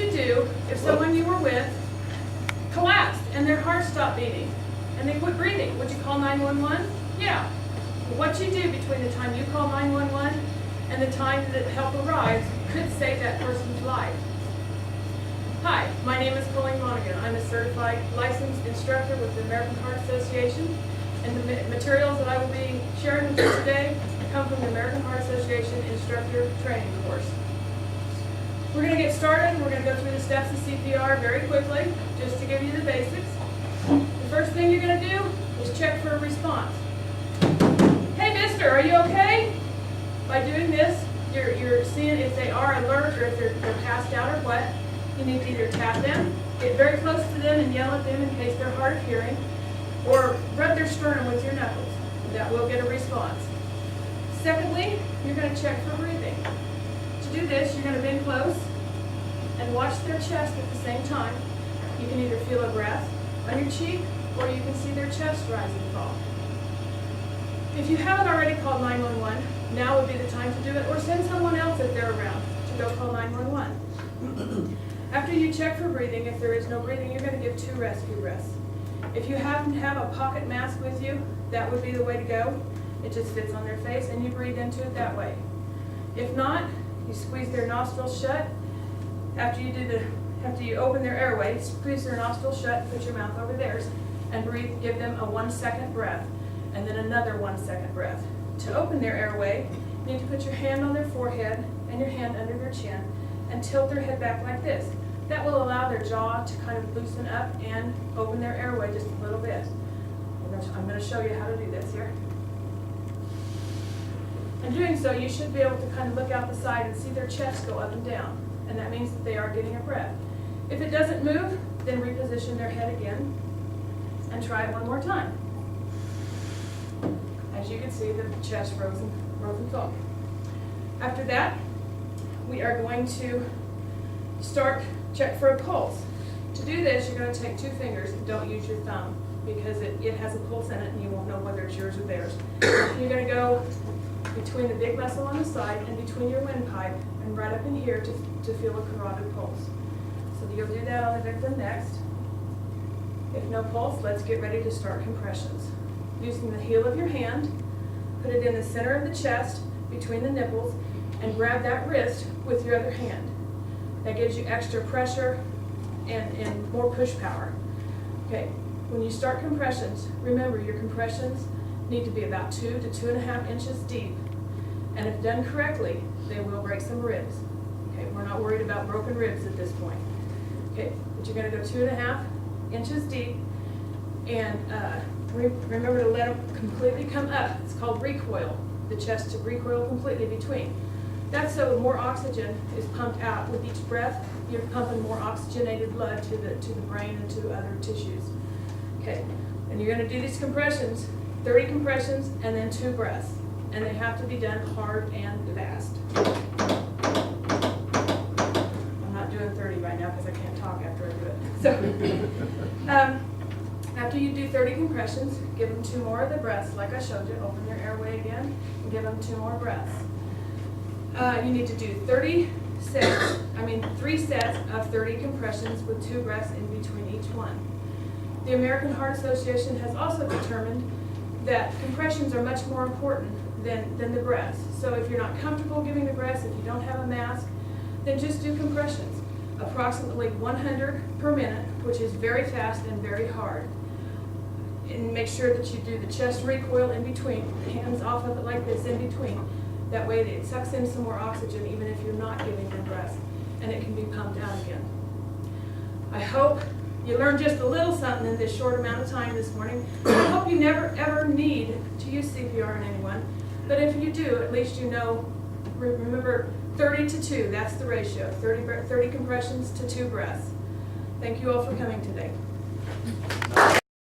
you do if someone you were with collapsed and their heart stopped beating and they quit breathing? Would you call 911? Yeah. What you do between the time you call 911 and the time that help arrives could save that person's life. Hi, my name is Colleen Monaghan. I'm a certified licensed instructor with the American Heart Association, and the materials that I will be sharing with you today come from the American Heart Association Instructor Training Course. We're going to get started. We're going to go through the steps of CPR very quickly, just to give you the basics. The first thing you're going to do is check for a response. Hey, mister, are you okay? By doing this, you're seeing if they are alert or if they're passed out or what. You need to either tap them, get very close to them and yell at them in case they're hard of hearing, or rub their sternum with your knuckles. That will get a response. Secondly, you're going to check for breathing. To do this, you're going to bend close and watch their chest at the same time. You can either feel a breath on your cheek or you can see their chest rise and fall. If you haven't already called 911, now would be the time to do it, or send someone else if they're around to go call 911. After you check for breathing, if there is no breathing, you're going to give 2 rescue breaths. If you happen to have a pocket mask with you, that would be the way to go. It just fits on their face and you breathe into it that way. If not, you squeeze their nostrils shut. After you open their airway, squeeze their nostrils shut, put your mouth over theirs, and breathe. Give them a 1-second breath, and then another 1-second breath. To open their airway, you need to put your hand on their forehead and your hand under their chin, and tilt their head back like this. That will allow their jaw to kind of loosen up and open their airway just a little bit. I'm going to show you how to do this here. In doing so, you should be able to kind of look out the side and see their chest go up and down, and that means that they are getting a breath. If it doesn't move, then reposition their head again and try it one more time. As you can see, the chest rose and fell. After that, we are going to check for a pulse. To do this, you're going to take 2 fingers and don't use your thumb because it has a pulse in it and you won't know whether it's yours or theirs. You're going to go between the big muscle on the side and between your windpipe and right up in here to feel a carotid pulse. So you'll do that on the victim next. If no pulse, let's get ready to start compressions. Using the heel of your hand, put it in the center of the chest between the nipples and grab that wrist with your other hand. That gives you extra pressure and more push power. Okay, when you start compressions, remember your compressions need to be about 2 to 2.5 inches deep. And if done correctly, they will break some ribs. Okay, we're not worried about broken ribs at this point. Okay, but you're going to go 2.5 inches deep, and remember to let them completely come up. It's called recoil, the chest to recoil completely between. That's so more oxygen is pumped out. With each breath, you're pumping more oxygenated blood to the brain and to other tissues. Okay, and you're going to do these compressions, 30 compressions and then 2 breaths. And they have to be done hard and fast. I'm not doing 30 right now because I can't talk after I do it. So, after you do 30 compressions, give them 2 more of the breaths, like I showed you. Open your airway again and give them 2 more breaths. You need to do 3 sets of 30 compressions with 2 breaths in between each one. The American Heart Association has also determined that compressions are much more important than the breaths. So if you're not comfortable giving the breaths, if you don't have a mask, then just do compressions. Approximately 100 per minute, which is very fast and very hard. And make sure that you do the chest recoil in between, hands off of it like this in between. That way it sucks in some more oxygen even if you're not giving them breaths, and it can be pumped out again. I hope you learned just a little something in this short amount of time this morning. I hope you never ever need to use CPR on anyone, but if you do, at least you know, remember 30 to 2, that's the ratio, 30 compressions to 2 breaths. Thank you all for coming today.